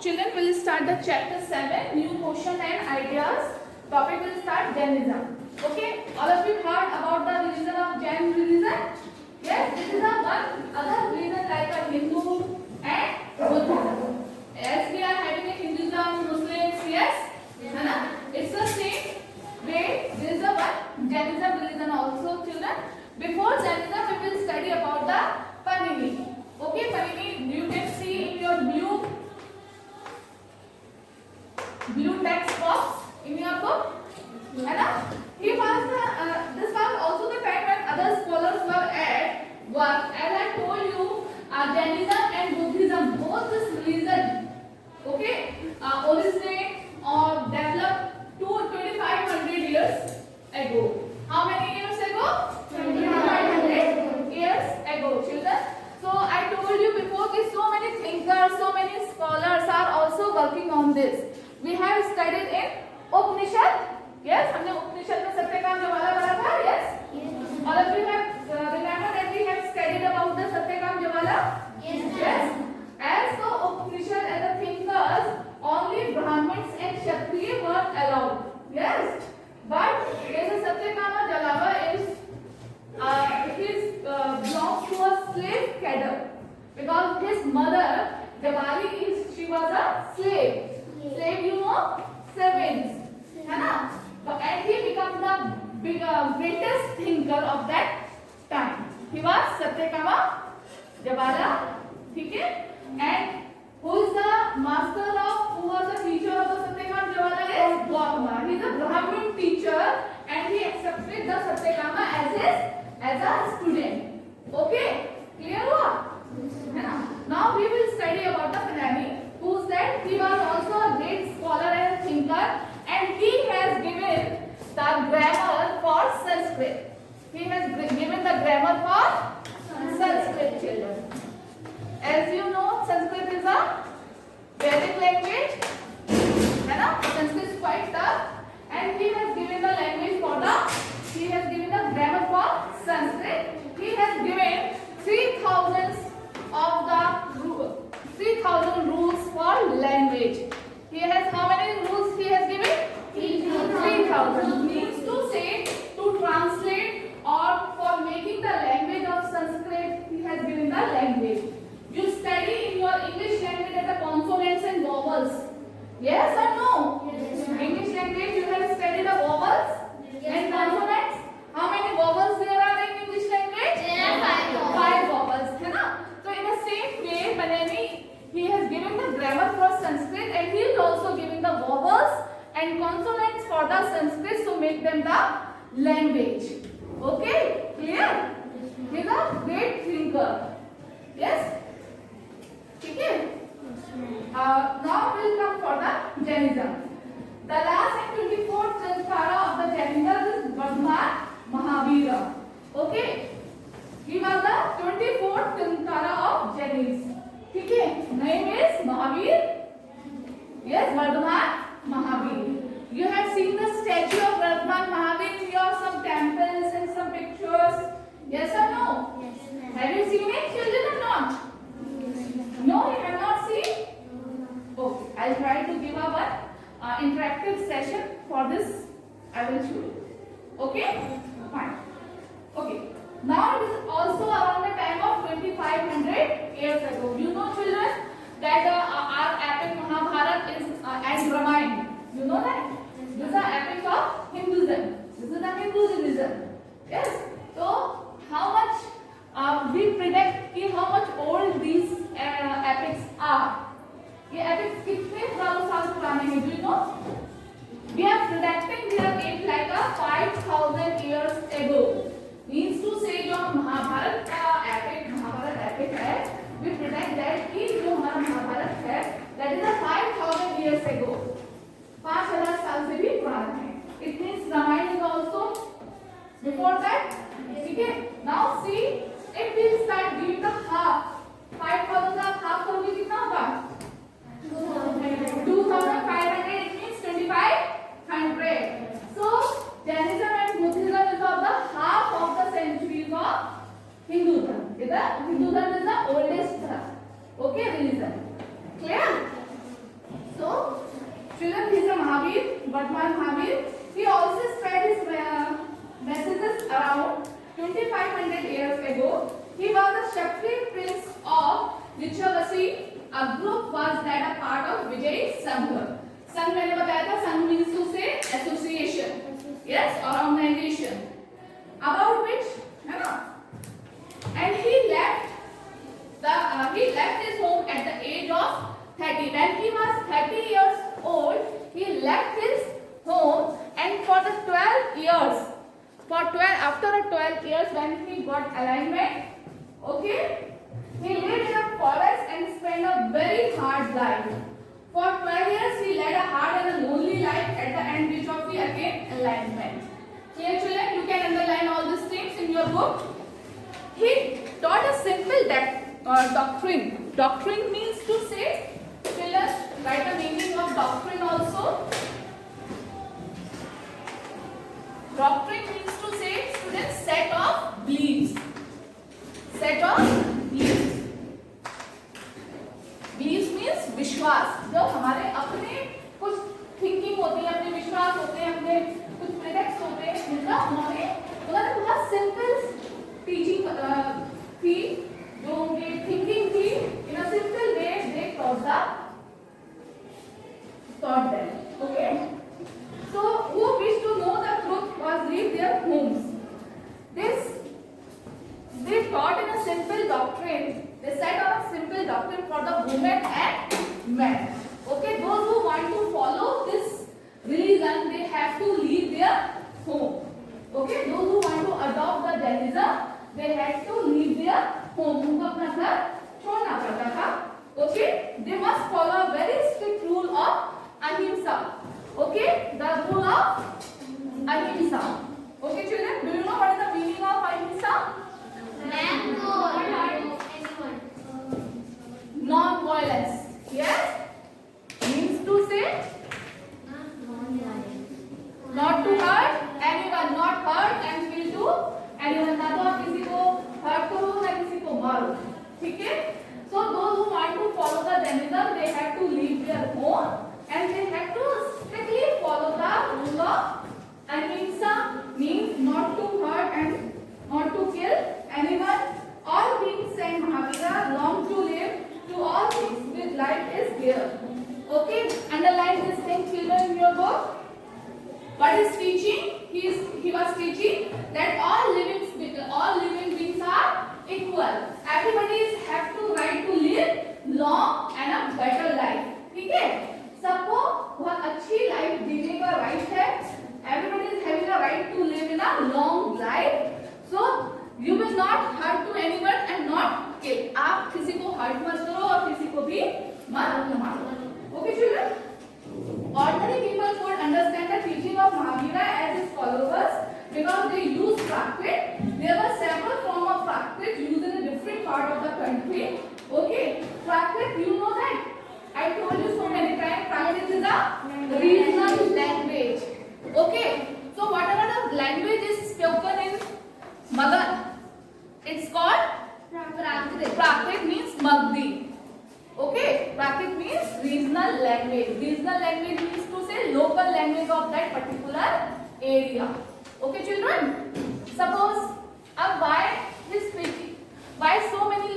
children will start the chapter 7, new question and ideas. Topic will start Jainism. Okay, all of you heard about the religion of Jain religion? Yes, this is a one other religion like a Hindu and Buddhism. As we are having a Hinduism, Muslims, yes, है ना? It's the same way. There is a one Jainism religion also, children. Before Jainism, we will study about the Panini. Okay, Panini, you can see in your blue text box in your book. है ना? He was the this was also the time when other scholars were at work. As I told you, Jainism and Buddhism, both this religion, okay, originate or developed 2500 years ago. How many years ago? 2500 years ago, children. So I told you before that so many thinkers, so many scholars are also working on this. We have studied in Upanishad. Yes, हमने उपनिषद में सत्यकाम ज्वाला पढ़ा था. Yes. All of you have remember that we have studied about the Satyakam Jwala. Yes. As the Upanishad and the thinkers, only Brahmins and Kshatriya were allowed. Yes. But this Satyakama Jwala belongs to a slave cadre because his mother Jabali she was a slave. Slave, you know, servants. है ना? And he became the greatest thinker of that time. He was Satyakama Jwala. Okay? And who is the master of, who was the teacher of the Satyakama Jwala? Is Gautama. He is a Brahmin teacher and he accepted the Satyakama as a student. Okay? Clear हुआ? Now we will study about the Panini. Who is that? He was also a great scholar and thinker. And he has given the grammar for Sanskrit. He has given the grammar for Sanskrit, children. As you know, Sanskrit is a Vedic language. Sanskrit is quite tough. And he has given the language for he has given the grammar for Sanskrit. He has given 3,000 rules for language. He has how many rules he has given? 3,000. Means to say, to translate or for making the language of Sanskrit, he has given the language. You study in your English language as the consonants and vowels. Yes or no? Yes. English language you have studied the vowels and consonants. How many vowels there are in English language? There are 5 vowels. है ना? So in the same way, Panini, he has given the grammar for Sanskrit and he is also giving the vowels and consonants for the Sanskrit to make them the language. Okay? Clear? He is a great thinker. Yes? Okay? Now we will come for the Jainism. The last and 24th Tirthakara of the Jainism is Vardhaman Mahavira. Okay? He was the 24th Tirthakara of Jainism. Okay? Name is Mahavir. Yes, Vardhaman Mahavir. You have seen the statue of Vardhaman Mahavir in your some temples and some pictures. Yes or no? Yes. Have you seen it, children, or not? No, you have not seen? Okay, I'll try to give a one interactive session for this. I will show you. Okay? Fine. Okay. Now it is also around the time of 2500 years ago. You know, children, that our epic Mahabharata is and Ramayana. You know that? These are epics of Hinduism. This is the Hindu religion. Yes. So how much we predict how much old these epics are? ये epics कितने हजारों साल पुराने हैं? Do you know? We are predicting their age like a 5,000 years ago. Means to say जो महाभारत का Mahabharat epic है, we predict that कि जो हमारा महाभारत है, that is a 5,000 years ago. 5,000 साल से भी पुराना है. It means Ramayana is also before that. Okay. Now see, if we start giving the half, 5,000 का half करोगे कितना होगा? 2,500. It means 2,500. So Jainism and Buddhism is of the half of the centuries of Hinduism. Hinduism is the oldest. Okay, Vardhaman Mahavir, he also spread his messages around 2500 years ago. He was a Kshatriya prince of Lichavasi. A group was that a part of Vijay Sangha. संघ मैंने बताया था, संघ means to say association, yes, or organization, about which, है ना? And he left his home at the age of 30. When he was 30 years old, he left his home, and for the 12 years, after the 12 years when he got alignment, okay, he lived in a forest and spent a very hard life. For 12 years, he led a hard and a lonely life at the end which of the again alignment. Clear, children? You can underline all these things in your book. He taught a simple doctrine. Doctrine means to say, children, write the meaning of doctrine also. Doctrine means to say, students, set of beliefs. Set of beliefs. Beliefs means विश्वास, जो हमारे अपने कुछ thinking होती है, अपने विश्वास होते हैं, अपने कुछ प्रेडिक्ट्स होते हैं, जिनका उन्होंने बहुत सिंपल टीचिंग थी, जो उनकी थिंकिंग थी, in a simple way they taught them. Okay, so who wish to know the truth was leave their homes. They taught in a simple doctrine. They set on a simple doctrine for the women and men. Okay, those who want to follow this religion, they have to leave their home. Okay, those who want to adopt the Jainism, they had to leave their home. उनको अपना घर छोड़ना पड़ता था. Okay, they must follow a very strict rule of ahimsa. Okay, the rule of ahimsa. Okay, children, do you know what is the meaning of ahimsa? Non-violence. Yes, means to say not to hurt anyone, not hurt and kill to anyone. ना तो आप किसी को hurt करो ना किसी को मारो, ठीक है? So those who want to follow the Jainism, they have to leave their home and they have to strictly follow the rule of ahimsa, means not to hurt and not to kill anyone. All beings and Mahavira long to live, to all things with life is there. Okay, underline this thing, children, in your book. What is teaching? He was teaching that all living beings are equal. Everybody have to right to live long and a better life. ठीक है? सबको बहुत अच्छी life जीने का right है. Everybody is having a right to live in a long life. So you will not hurt to anyone and not kill. आप किसी को hurt मत करो और किसी को भी मत मारो. Okay, children? Ordinary people could understand the teaching of Mahavira as his followers because they used Prakrit. There were several forms of Prakrit used in a different part of the country. Okay, Prakrit, you know that? I told you so many times. Prakrit is a regional language. Okay, so whatever the language is spoken in Magadh, it's called Prakrit. Prakrit means Magdi. Okay, Prakrit means regional language. Regional language means to say local language of that particular area. Okay, children. Suppose, why this speaking? Why so many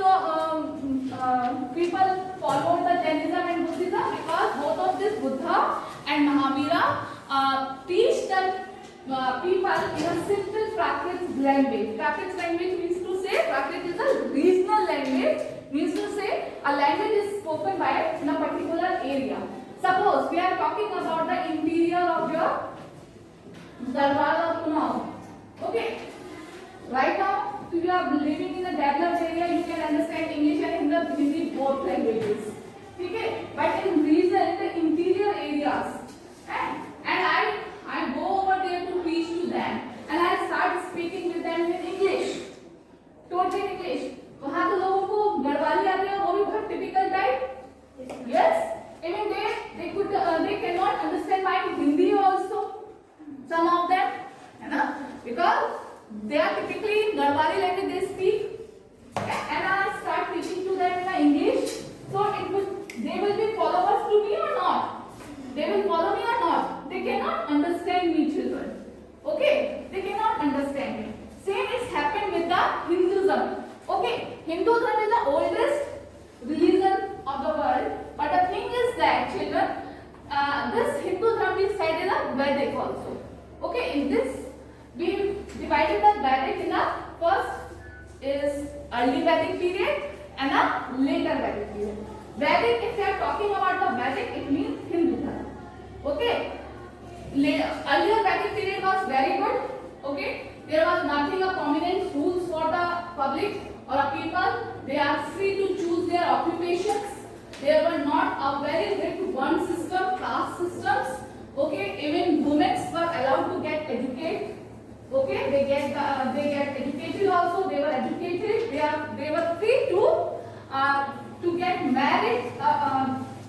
people followed the Jainism and Buddhism? Because both of this Buddha and Mahavira teach the people in a simple Prakrit language. Prakrit language means to say Prakrit is a regional language. Means to say a language is spoken by in a particular area. Suppose we are talking about the interior of your Darbar or Punao. Okay. Right now, if you are living in a developed area, you can understand English and Hindi both languages. Okay. But in regional, in the interior areas, and I go over there to preach to them, and I start speaking with them in English. Totally in English. वहाँ तो लोगों को गढ़वाली आती है, वो भी बहुत typical type. Yes, even they cannot understand my Hindi also. Some of them, है ना? Because they are typically in Garhwali language they speak, and I start teaching to them in English. So they will be followers to me or not? They will follow me or not? They they cannot understand me, children. Okay, they cannot understand me. Same is happened with the Hinduism. Okay, Hinduism is the oldest religion of the world, but the thing is that, children, this Hinduism is said in a Vedic also. Okay, in this we divided the Vedic in a first is early Vedic period and a later Vedic period. Vedic, if we are talking about the Vedic, it means Hindu Dharma. Okay, earlier Vedic period was very good. Okay, there was nothing of prominent rules for the public or people. They are free to choose their occupations. There were not a very strict one system, caste systems. Okay, even women were allowed to get educated. Okay, they get educated also. They were educated. They were free to get married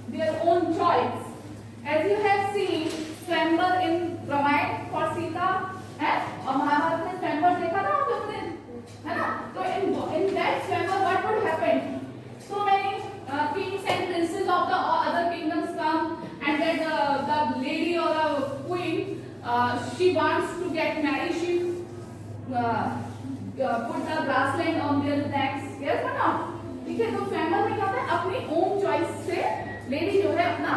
their own choice. As you have seen, Swayamvar in Ramayana for Sita है और महाभारत में स्वयंवर देखा था आप लोगों ने, है ना? तो in that Swayamvar what would happen? So many kings and princes of the other kingdoms come, and then the lady or the queen she wants to get married. She put the grassland on their necks. Yes or not? ठीक है, तो Swayamvar में क्या होता है? अपनी own choice से lady जो है अपना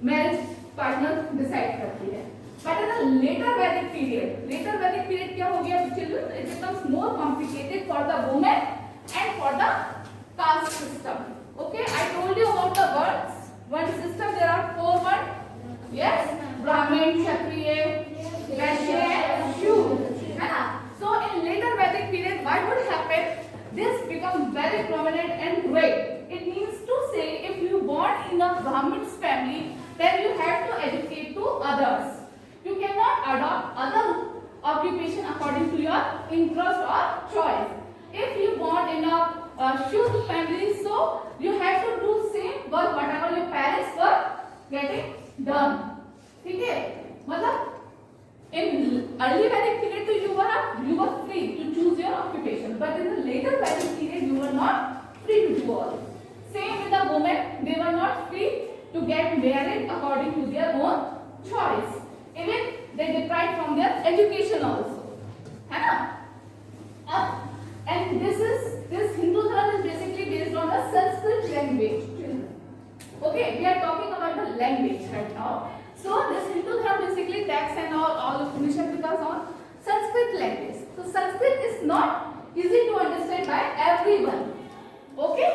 मैरिज पार्टनर डिसाइड करती है. But in the later Vedic period क्या हो गया children? It becomes more complicated for the women and for the caste system. Okay, I told you about the words. One system, there are 4 words. Yes, Brahmin, Kshatriya, Vaishya, and Shudra. है ना? So in later Vedic period, what would happen? This becomes very prominent and great. It means to say, if you born in a Brahmin's family, then you have to educate to others. You cannot adopt other occupation according to your interest or choice. If you born in a Shudra family, so you have to do same work whatever your parents were getting done. ठीक है? मतलब in early Vedic period, you were free to choose your occupation, but in the later Vedic period, you were not free to do all. Same with the women, they were not free to get married according to their own choice. Even they deprived from their education also. है ना? And this Hindu Dharma is basically based on the Sanskrit language. Okay, we are talking about the language right now. So this Hindu Dharma basically text and all Upanishad because on Sanskrit language. So Sanskrit is not easy to understand by everyone. Okay?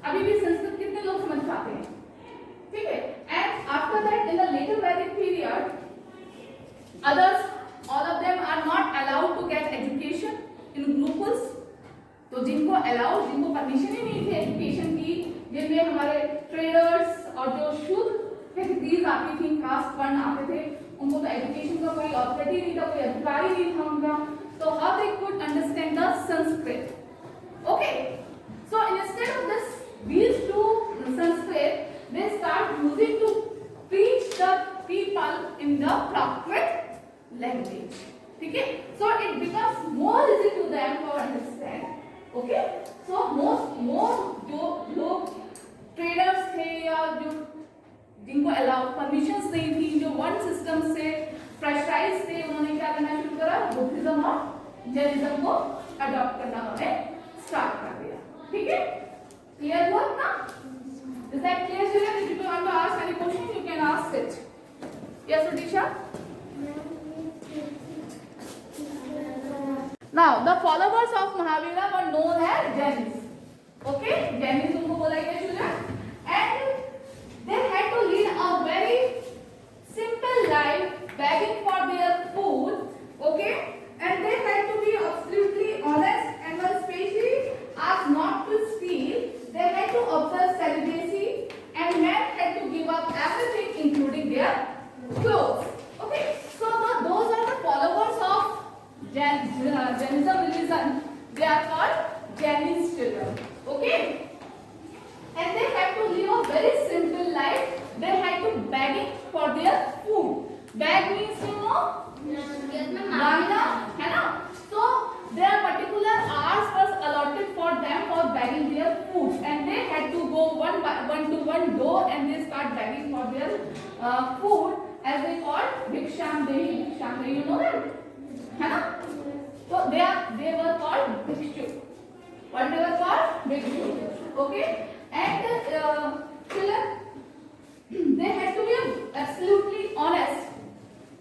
अभी भी संस्कृत कितने लोग समझ पाते हैं? ठीक है? And after that, in the later Vedic period, others, all of them are not allowed to get education in gurukuls. तो जिनको परमिशन ही नहीं थी एजुकेशन की, जिनमें हमारे ट्रेडर्स और जो शुद्ध फैक्ट्रीज आती थी, कास्ट वर्ण आते थे, उनको तो एजुकेशन का कोई ऑथोरिटी नहीं था, कोई अधिकार ही नहीं था उनका. तो how they could understand the Sanskrit? Okay, so instead of these two Sanskrit, they start using to teach the people in the Prakrit language. ठीक है? So it becomes more easy to them to understand. Okay? So more जो लोग traders थे या जो जिनको allow permissions नहीं थी, जो वन सिस्टम से प्रेशराइज थे, उन्होंने क्या करना शुरू करा? बुद्धिज्म और जैनिज्म को अडॉप्ट करना उन्होंने स्टार्ट कर दिया. ठीक है? क्लियर हुआ ना? Is that clear, children? If you want to ask any question, you can ask it. Yes, Odisha? Now, the followers of Mahavira were known as Jainis. Okay? Jainis उनको बोला गया children. And they had to lead a very simple life, begging for their food. Okay? And they had to be absolutely honest and were especially asked not to steal. They had to observe celibacy, and men had to give up everything, including their clothes. Okay, so those are the followers of Jainism religion. They are called Jainis children. Okay, and they had to live a very simple life. They had to begging for their food. Beg means मांगना, है ना? So their particular hours was allotted for them for begging their food, and they had to go one to one door and they start begging for their food. as they called Bhiksham Dehi. You know that? है ना? So they were called Bhikshu. What they were called? Bhikshu. Okay? And children, they had to be absolutely honest.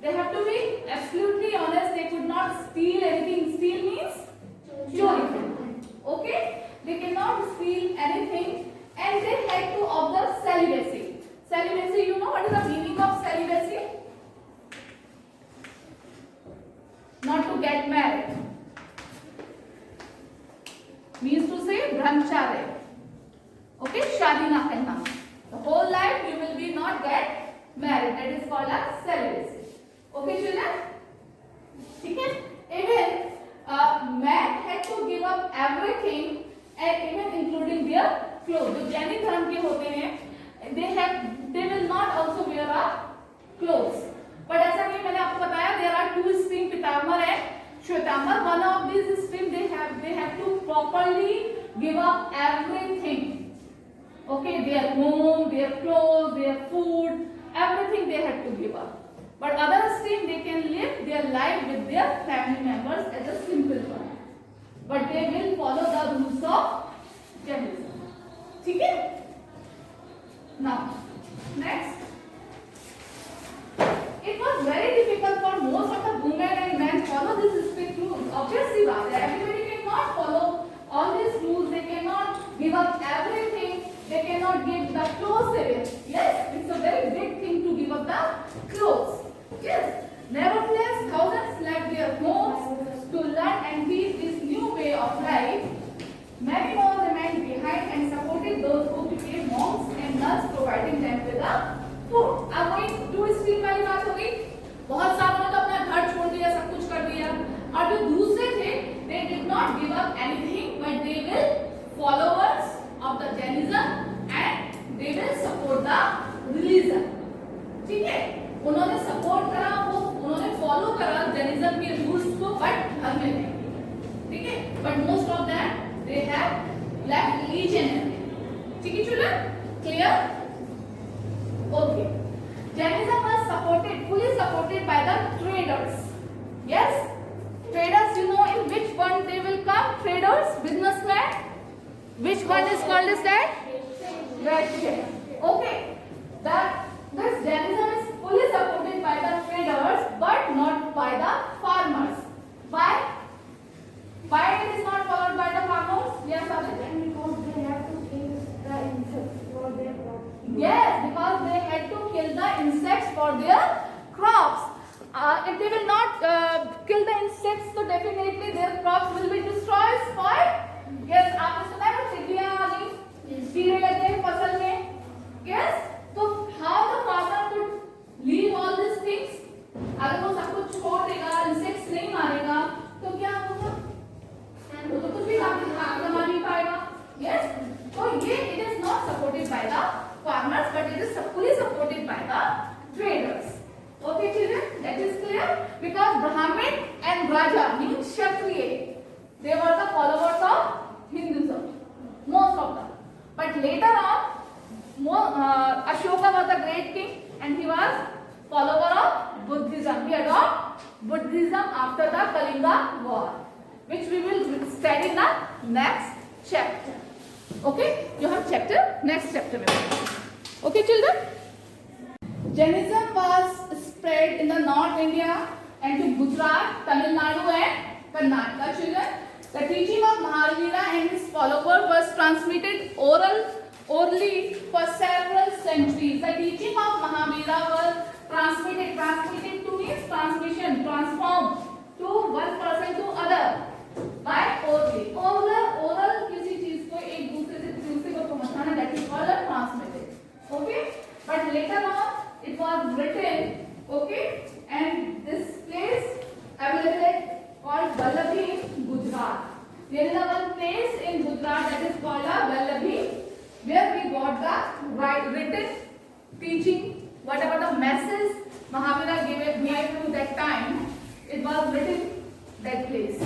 They have to be absolutely honest. They could not steal anything. Steal means chori. Okay? They cannot steal anything, and they had to observe celibacy. Celibacy, you know what is the meaning of celibacy? Not to get married. Means to say brahmacharya. Okay, shadi na karna. The whole life you will be not get married. That is called as celibacy. Okay, children? Okay? Even men had to give up everything, and even including their clothes. जो जैनिक धर्म के होते हैं, they will not also wear a clothes. But ऐसा नहीं, मैंने आपको बताया there are two stream, Pitambar and Shwetambar. One of these stream they have to properly give up everything. Okay, their home, their clothes, their food, everything they have to give up. But other stream they can live their life with their family members as a simple one. But they will follow the rules of Jainism. ठीक है? Now, next. It was very difficult for most of the women and men follow these strict rules. Obviously, everybody cannot follow all these rules. They cannot give up everything. They cannot give the clothes away. Yes, it's a very big thing to give up the clothes. Yes. Nevertheless, thousands left their homes to learn and teach this new way of life. Many more remained behind and supported those who became monks and nuns, providing them with the food. अब वही to stream वाली बात हो गई. बहुत सारों ने तो अपना घर छोड़ दिया, सब कुछ कर दिया. और जो दूसरे थे, they did not give up anything, but they will followers of the Jainism and they will support the religion. ठीक है? उन्होंने सपोर्ट करा, वो उन्होंने फॉलो करा जैनिज्म के रूल्स को, बट धर्म में नहीं. ठीक है? But most of that they have left religion. ठीक है children? Clear? Okay. Jainism was fully supported by the traders. Yes? Traders, you know in which one they will come? Traders, businessmen. Which one is called as that? Vaishya. Okay. This Jainism is fully supported by the traders, but not by the farmers. Why? Why it is not followed by the farmers? Yes, Aditya? Because they have to kill the insects for their crops. Yes, because they had to kill the insects for their crops. If they will not kill the insects, so definitely their crops will be destroyed, spoiled. Yes, आपने सुना है टिड्डियाँ आ गई, कीड़े लग गए फसल में. Yes, तो how the farmer could leave all these things? अगर वो सब कुछ छोड़ देगा, insects नहीं मारेगा, तो क्या होगा? वो तो कुछ भी कमा नहीं पाएगा. Yes, तो ये it is not supported by the farmers, but it is fully supported by the traders. Okay, children, that is clear. Because Brahmin and Raja means Kshatriya, they were the followers of Hinduism, most of them. But later on, Ashoka was a great king, and he was follower of Buddhism. He adopted Buddhism after the Kalinga War, which we will study in the next chapter. Okay, you have chapter next chapter में. Okay, children. Jainism was spread in the North India and to Gujarat, Tamil Nadu and Karnataka. Children, the teaching of Mahavira and his followers was transmitted orally for several centuries. The teaching of Mahavira was transmitted to means transmission, transformed to one person to other by orally. Oral किसी चीज को एक दूसरे से दूसरे को पहुंचाना, that is called a transmitted. Okay, but later on it was written. Okay, and this place available called Vallabhi, Gujarat. There is a one place in Gujarat that is called a Vallabhi, where we got the written teaching, whatever the message Mahavira gave to that time, it was written that place.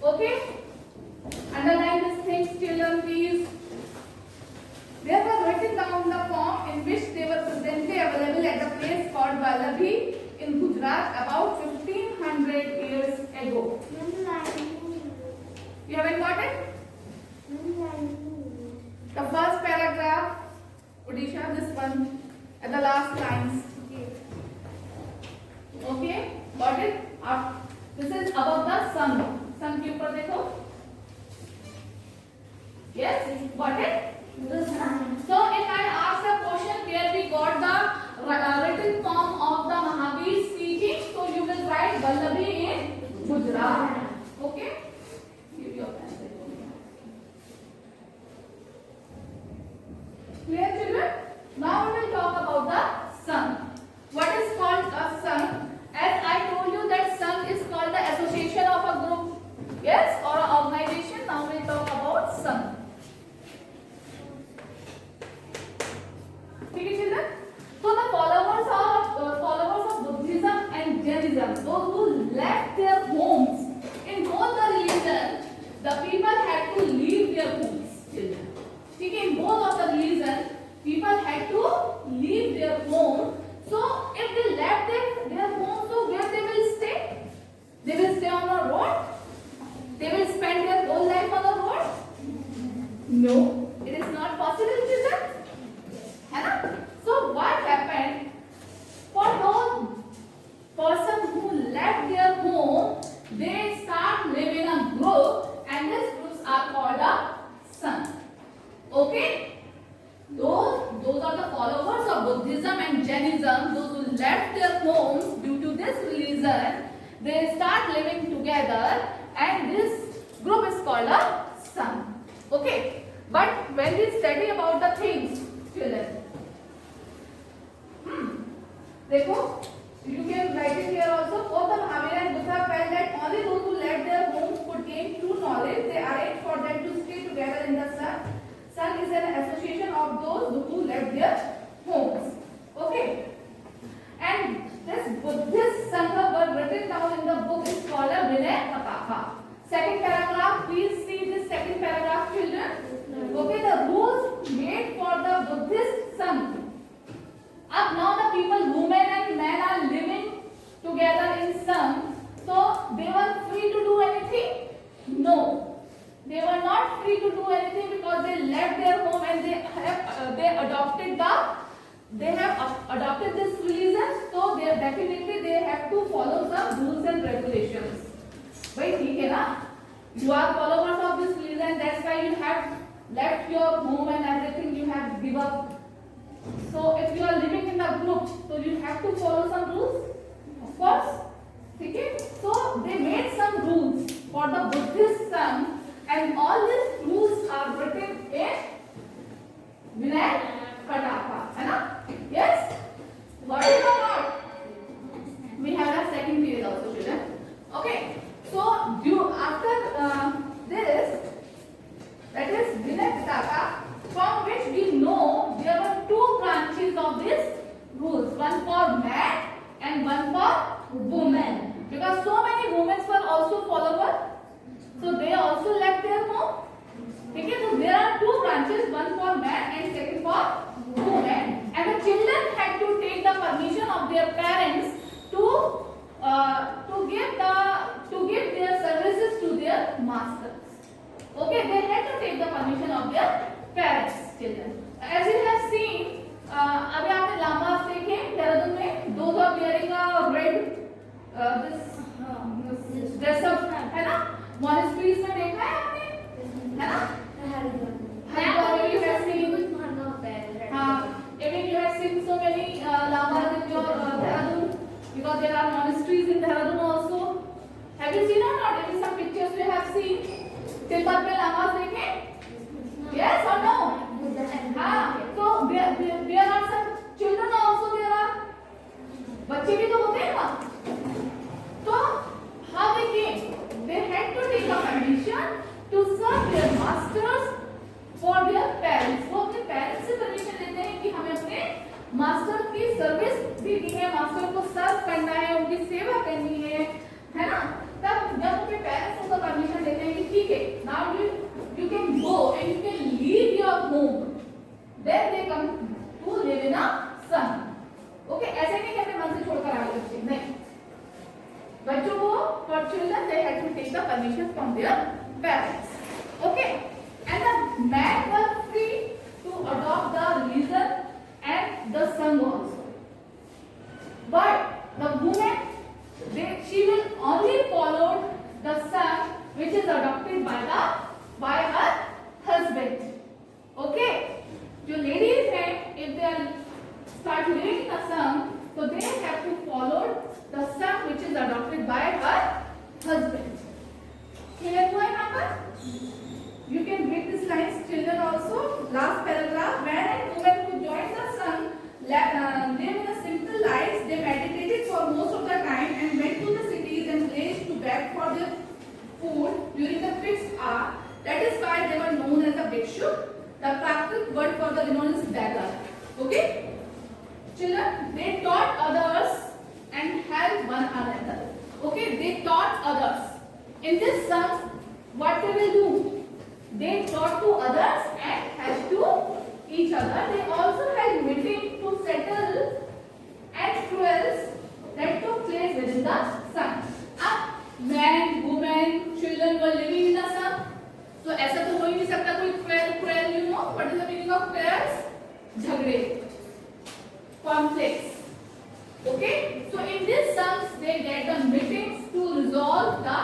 Okay, underline these things, children, please. They were written down in the form in which they were presently available at the place called Vallabhi in Gujarat about 1500 years ago. You haven't got it? The first paragraph, Odisha, this one, at the last lines. Okay, got it? This is about the sun. Sun के ऊपर देखो. Yes, got it? So if I ask a question where we got the written form of the Mahavir's teaching, so you will write Vallabhi in Gujarat. Okay? Give your pen. Clear, children? Now we will talk about the sun. What is called a sun? As I told you that sun is called the association of a group, yes, or an organization. Now we will talk about sun. Okay, children? So the followers of Buddhism and Jainism, those who left their homes in both the religions, the people had to leave their homes. Children, okay, in both of the religions, people had to leave their home. So if they left their home, so where they will stay? They will stay on the road? They will spend their whole life on the road? No, it is not possible, children. है ना? So what happened? For those person who left their home, they start living a group, and these groups are called a sun. Okay? Those are the followers of Buddhism and Jainism. Those who left their homes due to this reason, they start living together, and this group is called a sun. Okay? But when we study about the things, children, देखो, you can write it here also. Both the Mahavir and Buddha felt that only those who left their homes could gain true knowledge. They arranged for them to stay together in the sun. Sun is an association of those who left their homes. Okay. And this Buddhist Sangha were written down in the book is called a Vinay Pataka. Second paragraph, please see this second paragraph, children. Okay, the rules made for the Buddhist Sangha. Up now the people, women and men are living together in sun. So they were free to do anything? No. They were not free to do anything because they left their home and they have adopted this religion. So they definitely they have to follow some rules and regulations. भाई ठीक है ना? You are followers of this religion. That's why you have left your home and everything. You have give up. So if you are living in a group, so you have to follow some rules, of course. Okay? So they made some rules for the Buddhist sun, and all these rules are written in Vinay Pataka. है ना? Yes? Got it or not? We have a second period also, children. Okay. So after this, that is Vinay Pataka, from which we know there were two branches of these rules, one for man and one for woman, because so many women were also followers, so they also left their home. Okay, so there are two branches, one for man and second for woman, and the children had to take the permission of their parents to give their services to their masters. Okay, they had to take the permission of their parents, children. As you have seen, अभी आपने llamas देखे देहरादून में, those are wearing a red this dress up, है ना? Monasteries में देखा है आपने, है ना? Maybe you have seen, हाँ, even you have seen so many lamas in your Dehradun, because there are monasteries in Dehradun also. Have you seen or not? Maybe some pictures you have seen. Tibet में llamas देखे? Yes or no? हाँ, so there are some children also there are. बच्चे भी तो होते हैं ना? तो how they came? They had to take a permission to serve their masters for their parents. वो अपने parents से permission लेते हैं कि हमें अपने master की service देनी है, master को serve करना है, उनकी सेवा करनी है ना? तब जब अपने parents उनको permission देते हैं कि ठीक है, now you can go and you can leave your home. Then they come to live in a sun. Okay, ऐसे नहीं कहते मन से children, they had to take the permission from their parents. Okay, and the men were free to adopt the religion and the son also. But the woman, she will only follow the son which is adopted by her husband. Okay, जो ladies हैं, if they are start living in a slum, so they have to follow the son which is adopted by her husband. Clear हुआ यहाँ पर? You can read these lines, children also. Last paragraph. Man and woman who joined the sun live in a simple lives. They meditated for most of the time and went to the cities and villages to beg for their food during the fixed hour. That is why they were known as the bhikshu. The practical word for the known is beggar. Okay, children, they taught others and helped one another. Okay, they taught others. In this sum, what they will do? They taught to others and helped to each other. They also had meeting to settle and quarrels that took place within the sun. Man, woman, children were living in the sun. So ऐसा तो हो ही नहीं सकता कोई quarrel, you know what is the meaning of quarrels? झगड़े, conflicts. Okay, so in this sums they get the meetings to resolve the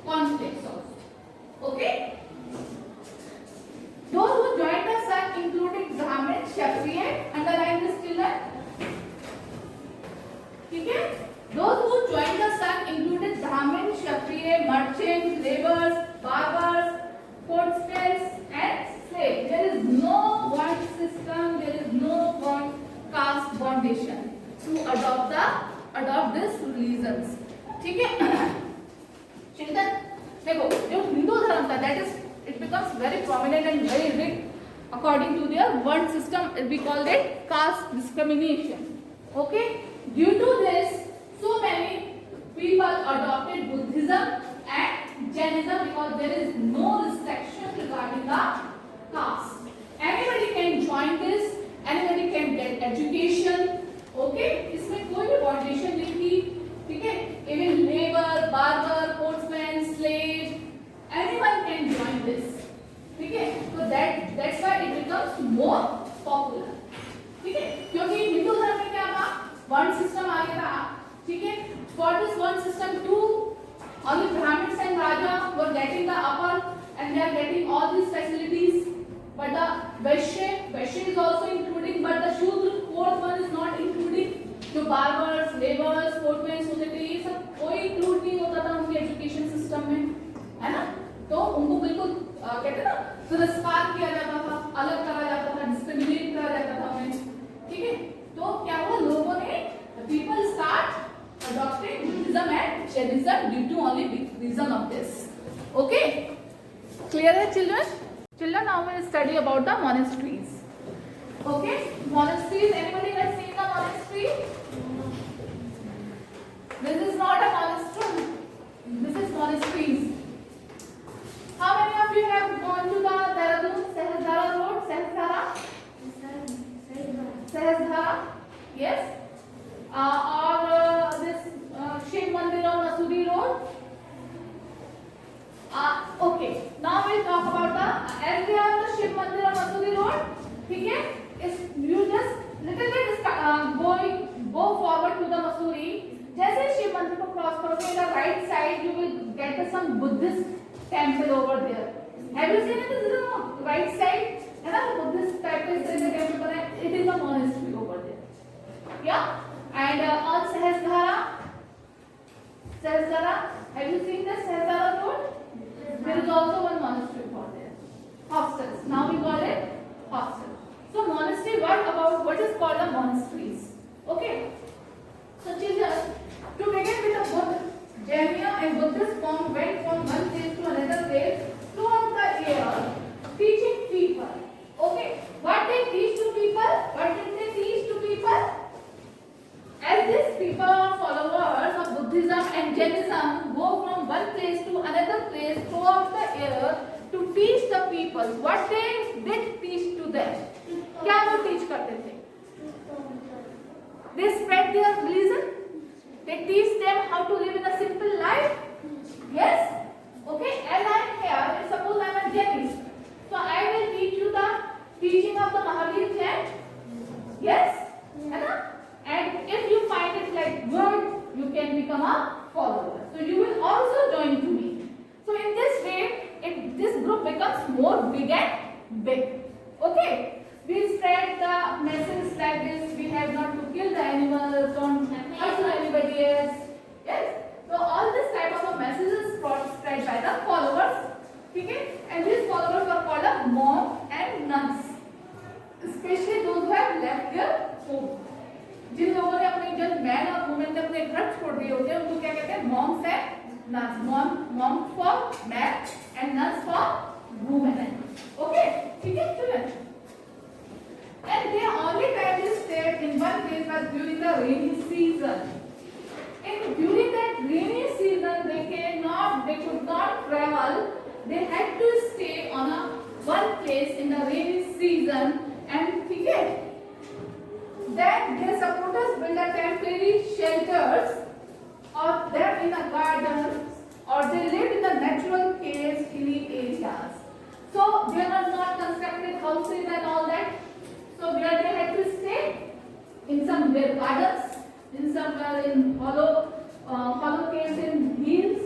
conflicts also. Okay. Those who joined the sun included Brahmin, Kshatriya, underline this children. Okay? Those who joined the sun included Brahmin, Kshatriya, merchants, laborers, barbers, courtiers, and slaves. There is no one system, there is no one caste foundation to adopt this religions. ठीक है? Children, देखो जो हिंदू धर्म था, that is it becomes very prominent and very big according to their one system. We call it caste discrimination. Okay, due to this, so many people adopted Buddhism and Jainism because there is no restriction regarding the caste. Anybody can join this, anybody can get education. Okay, इसमें कोई भी foundation नहीं थी, ठीक है? Even labor, barber, postman, slave, anyone can join this. ठीक है? So that's why it becomes more popular. ठीक है? क्योंकि हिंदू धर्म में क्या था? One system आ गया था. ठीक है? For this one system too, only Brahmins and Raja were getting the upper and they are getting all these facilities. But the Vaishya is also including, but the Shudra fourth one is not including. जो barbers, laborers, sportsmen होते थे, ये सब कोई include नहीं होता था उनके education system में, है ना? तो उनको बिल्कुल कहते ना तिरस्कार किया जाता था, अलग करा जाता था, discriminate करा जाता था उन्हें, ठीक है? तो क्या हुआ लोगों ने people start adopting Buddhism and Jainism due to only reason of this. Okay, clear है children? Children, now we will study about the monasteries. Okay, monasteries. Anybody has seen the monastery? This is not a monastery. This is monasteries. How many of you have gone to the Dehradun Sahasdara Road? Sahasdara? Yes. Or this Shiv Mandir on Masuri Road? Okay. Now we'll talk about the as we have the Shiv Mandir on Masuri Road. ठीक है? You just little bit go forward to the Masuri. जैसे शिव मंदिर को cross करोगे, the right side you will get some Buddhist temple over there. Have you seen it? This is the right side. है ना? Buddhist type का इस तरह का temple बना है. It is a monastery over there. Yeah. And on Sahasdara, have you seen the Sahasdara road? There is also one monastery over there. Hostels. Now we call it hostel. So monastery, what is called a monasteries? Okay. So children, to begin with the Buddha, Jaina and Buddhist monk went from one place to another place throughout the year, teaching people. Okay. What they teach to people? What did they teach to people? As these people are followers of Buddhism and Jainism go from one place to another place throughout the year to teach the people. What they did teach to them? क्या वो teach करते थे? They spread their religion. They teach them how to live in a simple life. Yes? Okay, as I am here, suppose I am a Janice. So I will teach you the teaching of the Mahavir chant. Yes? है ना? And if you find it like good, you can become a follower. So you will also join to me. So in this way, if this group becomes more big and big. Okay? We spread the message like this. We have not to kill the animals, don't hurt anybody else. Yes? So all this type of a messages spread by the followers. Okay? And these followers are called a monks and nuns. Especially those who have left their home. जिन लोगों ने अपने जब man और women ने अपने घर छोड़ दिए होते हैं उनको क्या कहते हैं Monks and nuns monk for man and nuns for women okay ठीक है चलिए and their only time they stayed in one place was during the rainy season and during that rainy season they could not travel they had to stay on a one place in the rainy season and ठीक है that their supporters built a temporary shelters or them in a garden or they lived in the natural caves hilly areas. So they were not constructed houses and all that. So where they had to stay in some gardens, in somewhere in hollow caves in hills.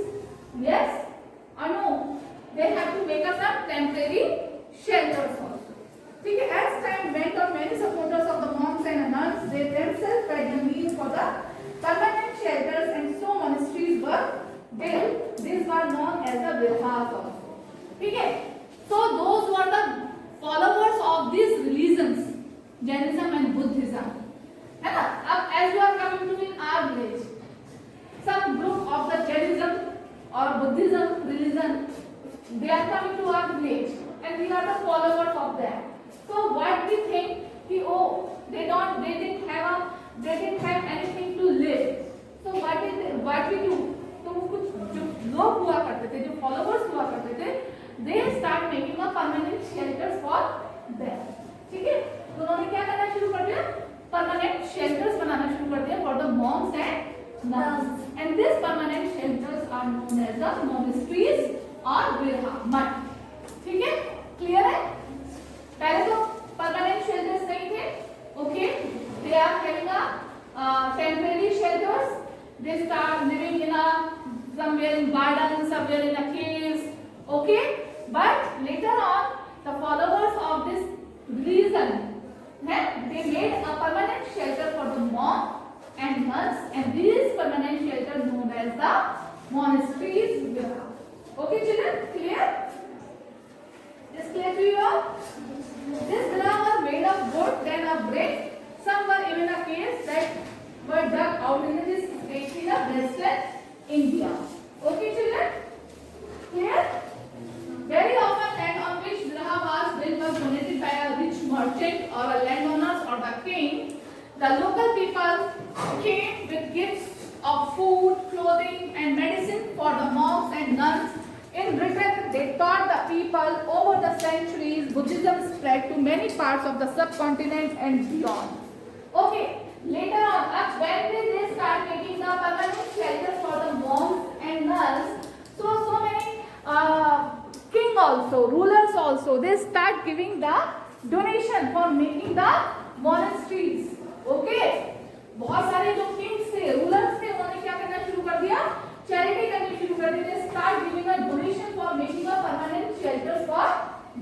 Yes or no? They have to make us some temporary shelters also. ठीक है as time went on many supporters of the monks and nuns they themselves fed the means for the permanent shelters and so monasteries were built. These were known as the Virhas also. ठीक है so those were the followers of these religions Jainism and Buddhism है ना अब as you are coming to in our village some group of the Jainism or Buddhism religion they are coming to our village and we are the followers of them. So what we think कि oh they didn't have anything to live. So what we do तो कुछ जो लोग हुआ करते थे जो followers हुआ करते थे they start making a permanent shelters for them. ठीक है तो उन्होंने क्या करना शुरू कर दिया permanent shelters बनाना शुरू कर दिया for the monks and nuns and these permanent shelters are known as the monasteries or virha मठ. ठीक है क्लियर है पहले तो परमानेंट शेल्टर्स नहीं थे okay they are having a temporary shelters they start living in a somewhere in garden somewhere in a caves okay but later on the followers of this religion they made a permanent shelter for the monks and nuns and these permanent shelters known as the monasteries okay children clear is clear to you all This villa was made of wood, then of brick. Some were even a caves that were dug out in this state in western India. Okay, children? Clear? Very often, land on which villa was built was donated by a rich merchant or a landowner or the king. The local people came with gifts of food, clothing, and medicine for the monks and nuns. In return, they taught the people over the centuries. Buddhism spread to many parts of the subcontinent and beyond. Okay, later on, when they start making the permanent shelters for the monks and nuns, so many king also, rulers also, they start giving the donation for making the monasteries. Okay, बहुत सारे जो kings थे, rulers थे, उन्होंने क्या करना शुरू कर दिया? Charity करनी शुरू कर दी. They start giving a donation for making a permanent shelters for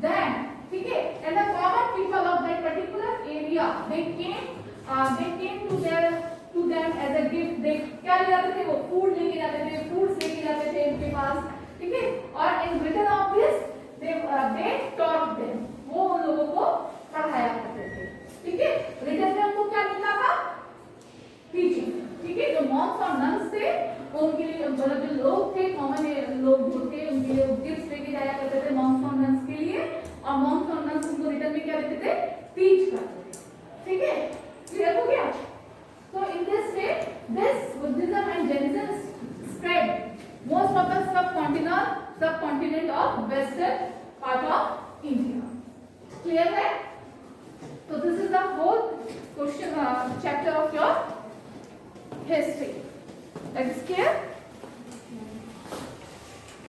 them. ठीक है? And the common people of that particular area, they came to them as a gift. They क्या ले जाते थे? वो food लेके जाते थे, fruits लेके जाते थे उनके पास. ठीक है? और in return of this, they taught them. वो उन लोगों को पढ़ाया करते थे. ठीक है? Return में उनको क्या मिलता था? Teaching. ठीक है जो मॉन्क्स और नन्स थे उनके लिए मतलब जो लोग थे कॉमन लोग जो थे उनके लिए गिफ्ट्स लेके जाया करते थे मॉन्क्स और नन्स के लिए और मॉन्क्स और नन्स उनको रिटर्न में क्या देते थे टीच करते थे ठीक है क्लियर हो गया so in this way this Buddhism and Jainism spread most of the subcontinent of western part of India clear है so this is the whole question chapter of your history. That is clear?